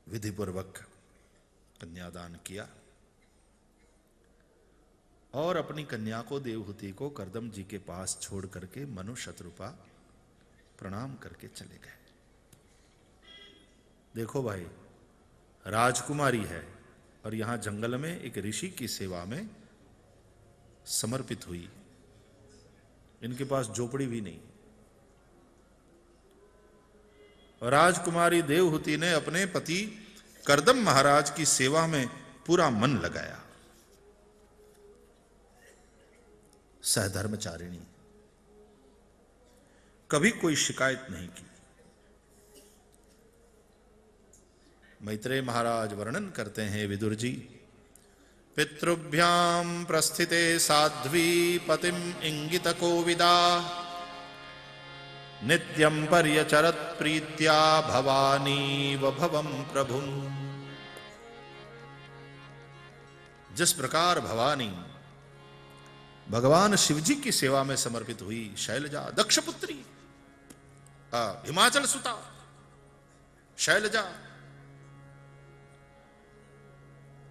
विधिपूर्वक कन्यादान किया और अपनी कन्या को देवहूति को कर्दम जी के पास छोड़ करके मनु शतरूपा प्रणाम करके चले गए। देखो भाई, राजकुमारी है और यहां जंगल में एक ऋषि की सेवा में समर्पित हुई। इनके पास झोपड़ी भी नहीं। राजकुमारी देवहूति ने अपने पति कर्दम महाराज की सेवा में पूरा मन लगाया। सहधर्मचारिणी, कभी कोई शिकायत नहीं की। मैत्रेय महाराज वर्णन करते हैं, विदुर जी, पितृभ्याम प्रस्थिते साध्वी पतिम इंगित कोविदा नित्यं पर्यचरत प्रीत्या भवानी व भवम प्रभुम। जिस प्रकार भवानी भगवान शिवजी की सेवा में समर्पित हुई, शैलजा दक्षपुत्री, हिमाचल सुता शैलजा,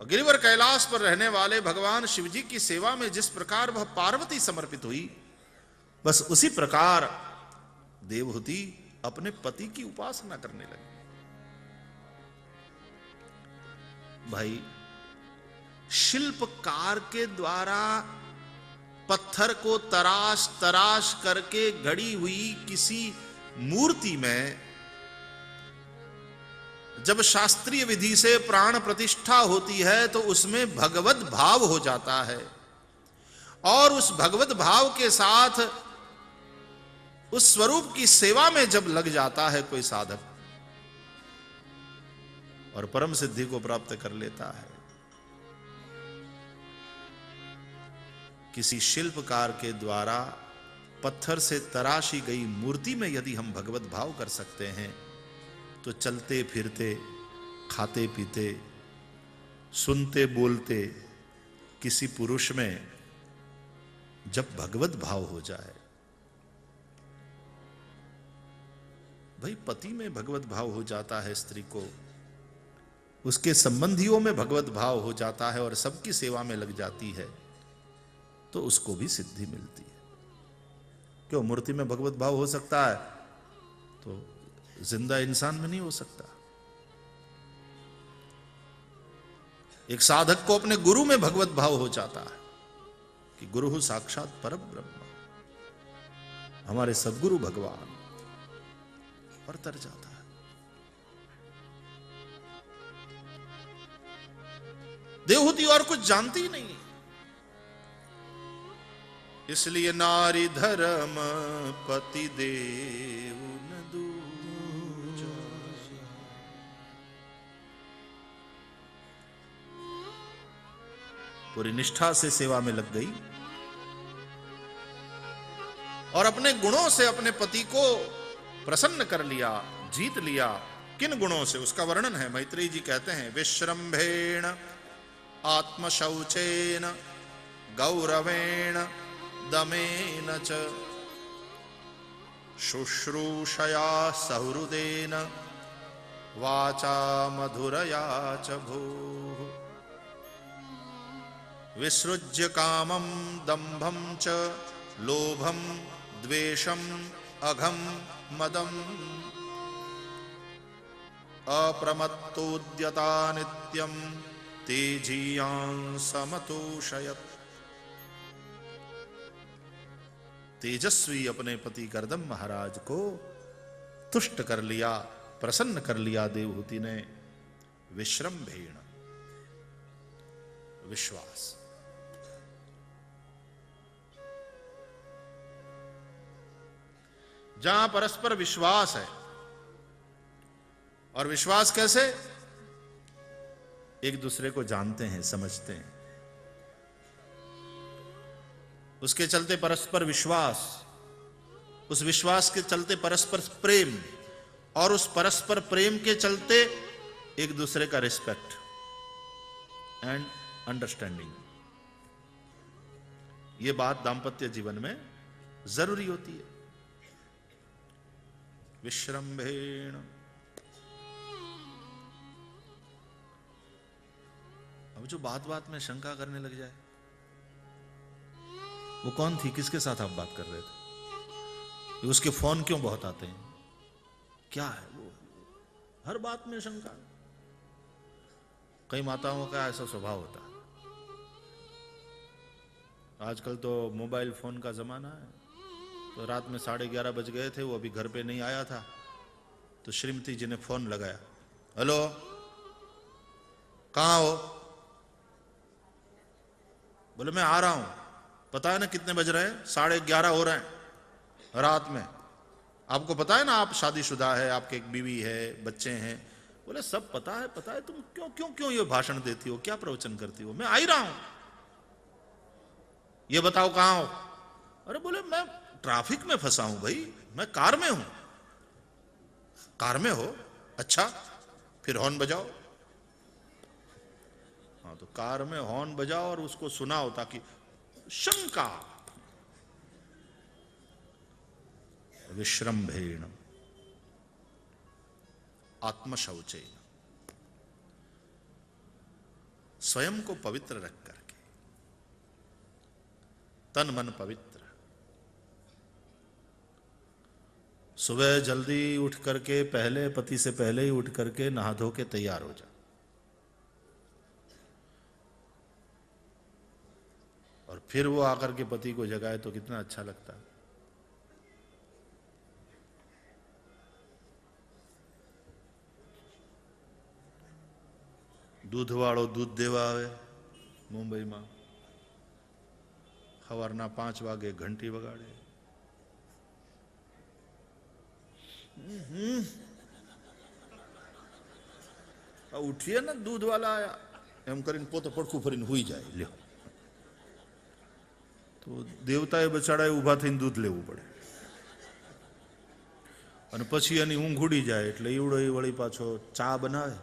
गिरिवर कैलाश पर रहने वाले भगवान शिवजी की सेवा में जिस प्रकार वह पार्वती समर्पित हुई, बस उसी प्रकार देवहूति अपने पति की उपासना करने लगी। भाई, शिल्पकार के द्वारा पत्थर को तराश तराश करके गढ़ी हुई किसी मूर्ति में जब शास्त्रीय विधि से प्राण प्रतिष्ठा होती है तो उसमें भगवत भाव हो जाता है, और उस भगवत भाव के साथ उस स्वरूप की सेवा में जब लग जाता है कोई साधक और परम सिद्धि को प्राप्त कर लेता है। किसी शिल्पकार के द्वारा पत्थर से तराशी गई मूर्ति में यदि हम भगवत भाव कर सकते हैं तो चलते फिरते, खाते पीते, सुनते बोलते किसी पुरुष में जब भगवत भाव हो जाए, भाई पति में भगवत भाव हो जाता है, स्त्री को उसके संबंधियों में भगवत भाव हो जाता है और सबकी सेवा में लग जाती है, तो उसको भी सिद्धि मिलती है। क्यों मूर्ति में भगवत भाव हो सकता है तो जिंदा इंसान में नहीं हो सकता। एक साधक को अपने गुरु में भगवत भाव हो जाता है कि गुरु साक्षात परब्रह्म, हमारे सद्गुरु भगवान, और तर जाता है। देवहूति और कुछ जानती ही नहीं, इसलिए नारी धर्म पति देव न दूजा। पूरी निष्ठा से सेवा में लग गई और अपने गुणों से अपने पति को प्रसन्न कर लिया, जीत लिया। किन गुणों से, उसका वर्णन है। मैत्रेय जी कहते हैं, विश्रम्भेण आत्मशौचेन गौरवेण दमेन च शुश्रूषया सहृदेन वाचा मधुरया च भूः विसृज्य कामं दम्भं च लोभं द्वेषं अघं मदम् अप्रमत्तोद्यता नित्यं तेजीयां समतोषयत्। तेजस्वी अपने पति कर्दम महाराज को तुष्ट कर लिया, प्रसन्न कर लिया देवहूति ने। विश्रम्भेण, विश्वास। जहां परस्पर विश्वास है, और विश्वास कैसे, एक दूसरे को जानते हैं, समझते हैं, उसके चलते परस्पर विश्वास, उस विश्वास के चलते परस्पर प्रेम, और उस परस्पर प्रेम के चलते एक दूसरे का रिस्पेक्ट एंड अंडरस्टैंडिंग। यह बात दांपत्य जीवन में जरूरी होती है। विश्रम्भेण, वो जो बात बात में शंका करने लग जाए, वो कौन थी, किसके साथ आप बात कर रहे थे, उसके फोन क्यों बहुत आते हैं, क्या है वो, हर बात में शंका। कई माताओं का ऐसा स्वभाव होता है। आजकल तो मोबाइल फोन का जमाना है, तो रात में 11:30 बज गए थे, वो अभी घर पे नहीं आया था, तो श्रीमती जी ने फोन लगाया, हेलो कहाँ हो? बोले मैं आ रहा हूं। पता है ना कितने बज रहे हैं? 11:30 हो रहे हैं रात में। आपको पता है ना आप शादीशुदा है, आपके एक बीवी है, बच्चे हैं। बोले सब पता है, पता है, तुम क्यों क्यों क्यों ये भाषण देती हो, क्या प्रवचन करती हो? मैं आ ही रहा हूं, ये बताओ कहां हो? अरे बोले मैं ट्रैफिक में फंसा हूं भाई, मैं कार में हूं। कार में हो? अच्छा फिर हॉर्न बजाओ। हाँ तो कार में हॉर्न बजाओ और उसको सुनाओ ताकि शंका। विश्रम्भेण आत्मशौचेन, स्वयं को पवित्र रख करके, तन मन पवित्र। सुबह जल्दी उठ करके, पहले पति से पहले ही उठ करके नहा धो के तैयार हो जा, और फिर वो आकर के पति को जगाए तो कितना अच्छा लगता है। दूधवाड़ो दूध देवा आवे मुंबई में, सवाરના 5 વાગે घंटी वगाड़े। उठिए ना दूध वाला आया एम करीने पोते પડખું ફરીને હુઈ જાય। લ્યો તો દેવતાએ બચાડાએ ઊભા થઈને दूध લેવું પડે, અને પછી એની ઊંઘ ઉડી જાય એટલે ઈવડો ઈ વળી પાછો ચા બનાવે,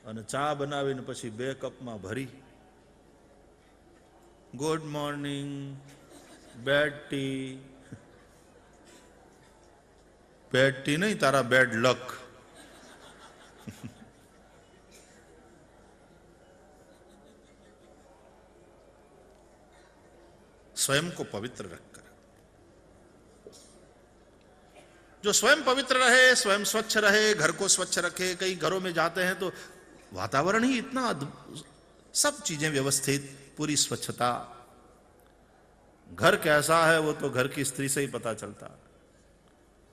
અને ચા બનાવીને પછી 2 કપમાં ભરી, good morning bed tea, bed tea નહીં, તારા બેડ લક। स्वयं को पवित्र रखकर, जो स्वयं पवित्र रहे, स्वयं स्वच्छ रहे, घर को स्वच्छ रखे। कई घरों में जाते हैं तो वातावरण ही इतना, सब चीजें व्यवस्थित, पूरी स्वच्छता। घर कैसा है वो तो घर की स्त्री से ही पता चलता।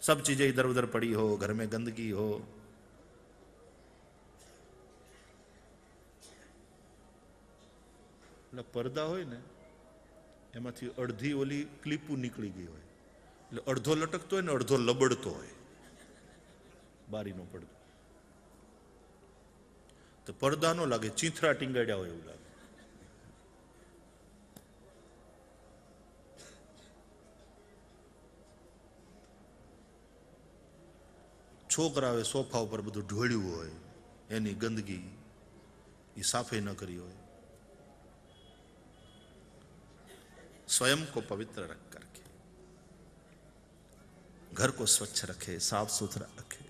सब चीजें इधर उधर पड़ी हो, घर में गंदगी हो, पर्दा हो ने एमांथी अर्धी ओली क्लिपू निकली गई हो, એટલે અડધો લટકતો હોય ને અડધો લબડતો હોય બારીનો પડદો, તો પડદા નો લાગે, ચીંથરા ટીંગાડ્યા હોય એવું લાગે। છોકરાઓએ સોફા ઉપર બધું ઢોળ્યું હોય, એની ગંદકી, એ સાફે ન કરી હોય। स्वयं को पवित्र रख करके घर को स्वच्छ रखे, साफ सुथरा रखे।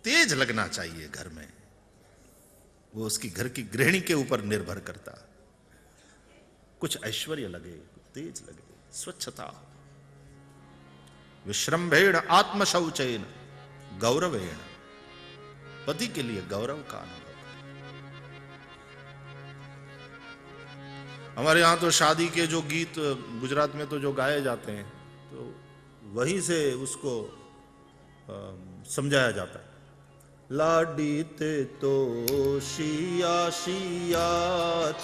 तेज लगना चाहिए घर में, वो उसकी घर की गृहिणी के ऊपर निर्भर करता। कुछ ऐश्वर्य लगे, तेज लगे, स्वच्छता। विश्रम्भेण आत्मशौचेन गौरवेण, पति के लिए गौरव का अनुभव। हमारे यहाँ तो शादी के जो गीत गुजरात में तो जो गाए जाते हैं, तो वहीं से उसको समझाया जाता है। लाडी ते तो शिया शिया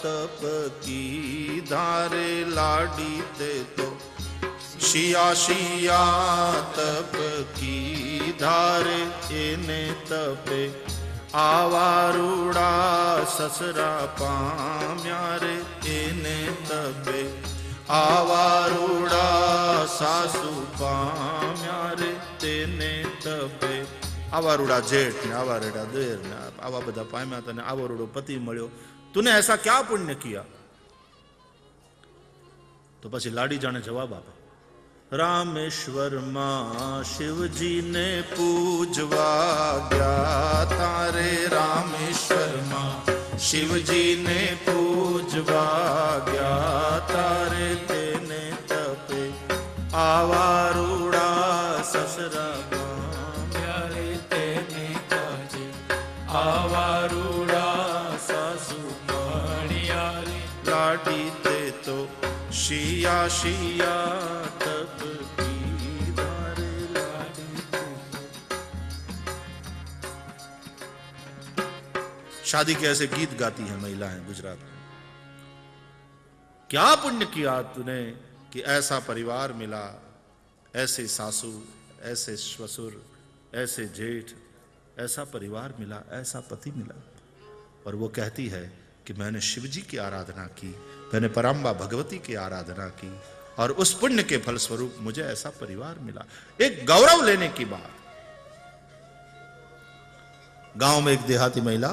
तप की धारे, लाडी ते तो शिया शिया तप की धारे, एने तपे आवारूड़ा ससरा पाम्या रे, एने तबे आवारूड़ा सासू पाम्या रे, तेने तबे आवारूड़ा जेठ ने आवारूड़ा देर ने आवा बधा पाम्या, तने आवारूड़ो पति मळ्यो, तूने ऐसा क्या पुण्य किया? तो पछी लाडी जाने जवाब आपे, रामेश्वर मां शिव जी ने पूजवा गया तारे रामेश्वर मां शिव जी ने पूजवा गया तारे तेने तपे आवारूड़ा ससरा प्यारे तेने काजे आवारूड़ा सासू मणियारी लाडी ते तो शिया शिया तप की धारे लाडी ते। शादी के ऐसे गीत गाती हैं महिलाएं गुजरात में। क्या पुण्य किया तूने कि ऐसा परिवार मिला, ऐसे सासू, ऐसे ससुर, ऐसे जेठ, ऐसा परिवार मिला, ऐसा पति मिला। और वो कहती है कि मैंने शिव जी की आराधना की, मैंने परम्बा भगवती की आराधना की और उस पुण्य के फलस्वरूप मुझे ऐसा परिवार मिला। एक गौरव लेने की बात। गांव में एक देहाती महिला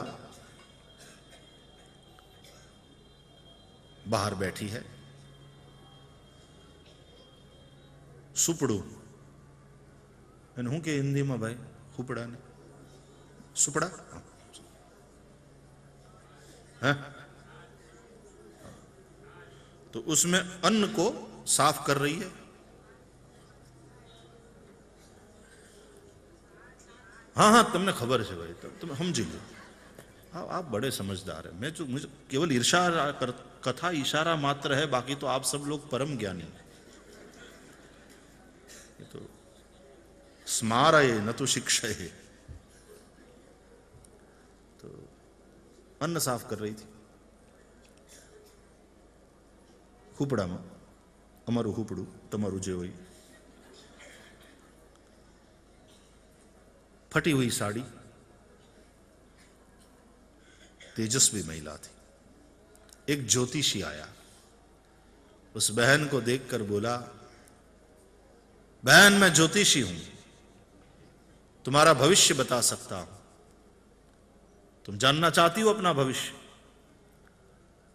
बाहर बैठी है, सुपड़ू हूं के हिंदी में भाई हुपड़ा ने सुपड़ा है, तो उसमें अन्न को साफ कर रही है। हाँ हाँ तुमने खबर है भाई, तुम समझी लो। आप बड़े समझदार हैं। मैं जो मुझे केवल इशारा कथा इशारा मात्र है, बाकी तो आप सब लोग परम ज्ञानी। ये तो स्मारय न तो शिक्षय। तो अन्न साफ कर रही थी हुपड़ाમાં। અમારું હુપડું તમારું જે હોય, फटी हुई साड़ी, तेजस्वी महिला थी। एक ज्योतिषी आया, उस बहन को देखकर बोला, बहन मैं ज्योतिषी हूं, तुम्हारा भविष्य बता सकता हूं। तुम जानना चाहती हो अपना भविष्य?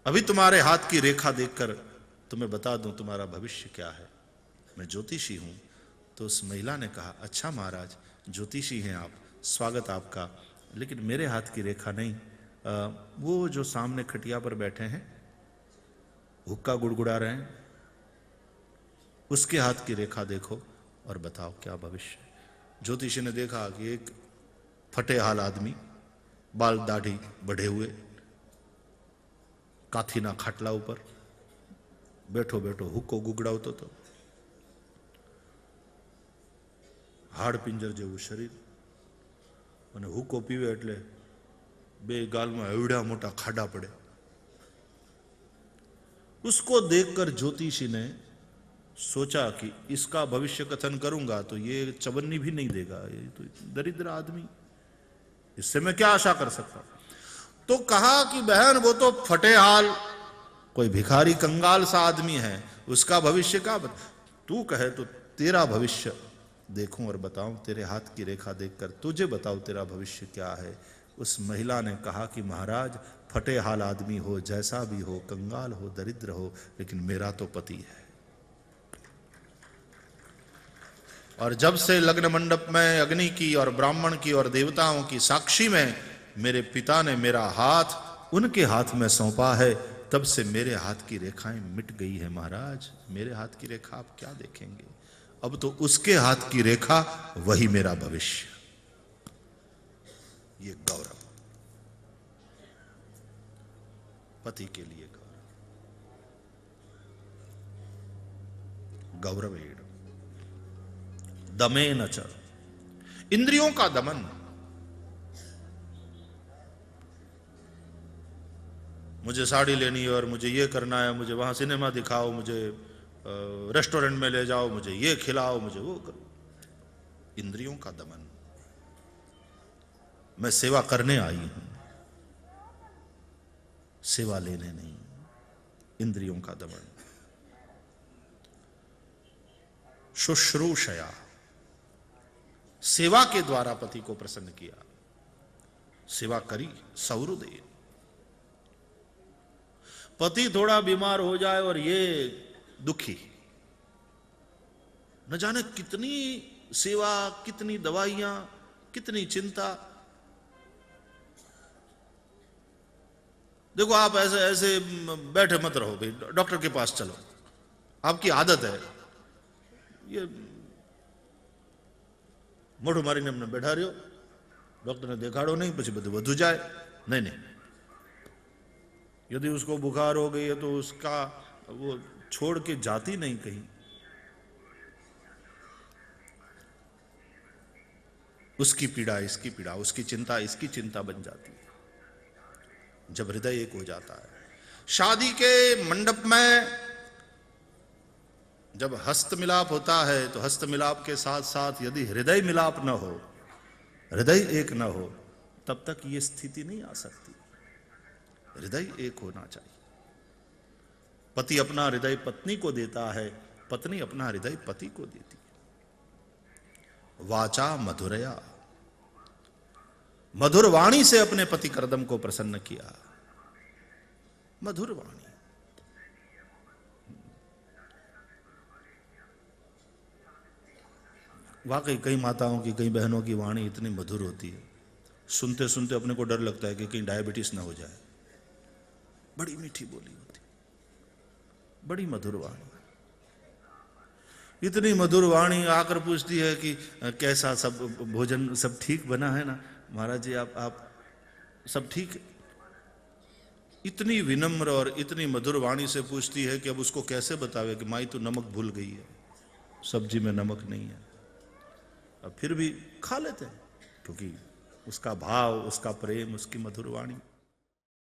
अभी तुम्हारे हाथ की रेखा देखकर तुम्हें बता दूं तुम्हारा भविष्य क्या है। मैं ज्योतिषी हूं। तो उस महिला ने कहा, अच्छा महाराज ज्योतिषी हैं आप, स्वागत आपका, लेकिन मेरे हाथ की रेखा नहीं। वो जो सामने खटिया पर बैठे हैं, हुक्का गुड़गुड़ा रहे हैं, उसके हाथ की रेखा देखो और बताओ क्या भविष्य है। ज्योतिषी ने देखा कि एक फटे हाल आदमी, बाल दाढ़ी बढ़े हुए, काथीना खाटला ऊपर बैठो बैठो हुक्को गुगड़ावतो तो, हाड़ पिंजर जेवुं शरीर, અને હુક્કો પીવે એટલે બે ગાલમાં એવડા મોટા ખાડા પડે। उसको देखकर ज्योतिषी ने सोचा कि इसका भविष्य कथन करूंगा तो ये चवन्नी भी नहीं देगा, ये तो दरिद्र आदमी, इससे मैं क्या आशा कर सकता हूं। तो कहा कि बहन वो तो फटे हाल कोई भिखारी कंगाल सा आदमी है, उसका भविष्य क्या बता। तू कहे तो तेरा भविष्य देखूं और बताऊं, तेरे हाथ की रेखा देखकर तुझे बताऊं तेरा भविष्य क्या है। उस महिला ने कहा कि महाराज फटे हाल आदमी हो, जैसा भी हो, कंगाल हो, दरिद्र हो, लेकिन मेरा तो पति है। और जब से लग्न मंडप में अग्नि की और ब्राह्मण की और देवताओं की साक्षी में मेरे पिता ने मेरा हाथ उनके हाथ में सौंपा है, तब से मेरे हाथ की रेखाएं मिट गई है। महाराज मेरे हाथ की रेखा आप क्या देखेंगे, अब तो उसके हाथ की रेखा वही मेरा भविष्य। ये गौरव, पति के लिए गौरव। गौरवेण दमेन च, इंद्रियों का दमन। मुझे साड़ी लेनी है और मुझे ये करना है, मुझे वहां सिनेमा दिखाओ, मुझे रेस्टोरेंट में ले जाओ, मुझे ये खिलाओ, मुझे वो करो। इंद्रियों का दमन। मैं सेवा करने आई हूं, सेवा लेने नहीं। इंद्रियों का दमन। शुश्रूषया, सेवा के द्वारा पति को प्रसन्न किया, सेवा करी। सौहृदय, पति थोड़ा बीमार हो जाए और ये दुखी, न जाने कितनी सेवा, कितनी दवाइयां, कितनी चिंता। देखो आप ऐसे ऐसे बैठे मत रहो भाई, डॉक्टर के पास चलो, आपकी आदत है ये मोटो मारी ने हमने बैठा रहो, डॉक्टर ने देखाड़ो नहीं પછી બધું વધુ જાય। नहीं नहीं, यदि उसको बुखार हो गई है तो उसका वो छोड़ के जाती नहीं कहीं। उसकी पीड़ा इसकी पीड़ा, उसकी चिंता इसकी चिंता बन जाती है जब हृदय एक हो जाता है। शादी के मंडप में जब हस्त मिलाप होता है तो हस्त मिलाप के साथ साथ यदि हृदय मिलाप न हो, हृदय एक न हो, तब तक ये स्थिति नहीं आ सकती। हृदय एक होना चाहिए। पति अपना हृदय पत्नी को देता है, पत्नी अपना हृदय पति को देती है। वाचा मधुरया, मधुर वाणी से अपने पति करदम को प्रसन्न किया। मधुर वाणी, वाकई कई माताओं की, कई बहनों की वाणी इतनी मधुर होती है, सुनते सुनते अपने को डर लगता है कि कहीं डायबिटीज ना हो जाए। बड़ी मीठी बोली होती, बड़ी मधुर वाणी। इतनी मधुर वाणी आकर पूछती है कि कैसा सब भोजन सब ठीक बना है ना महाराज जी, आप सब ठीक। इतनी विनम्र और इतनी मधुर वाणी से पूछती है कि अब उसको कैसे बतावे कि माई तो नमक भूल गई है, सब्जी में नमक नहीं है। अब फिर भी खा लेते हैं क्योंकि उसका भाव, उसका प्रेम, उसकी मधुर वाणी।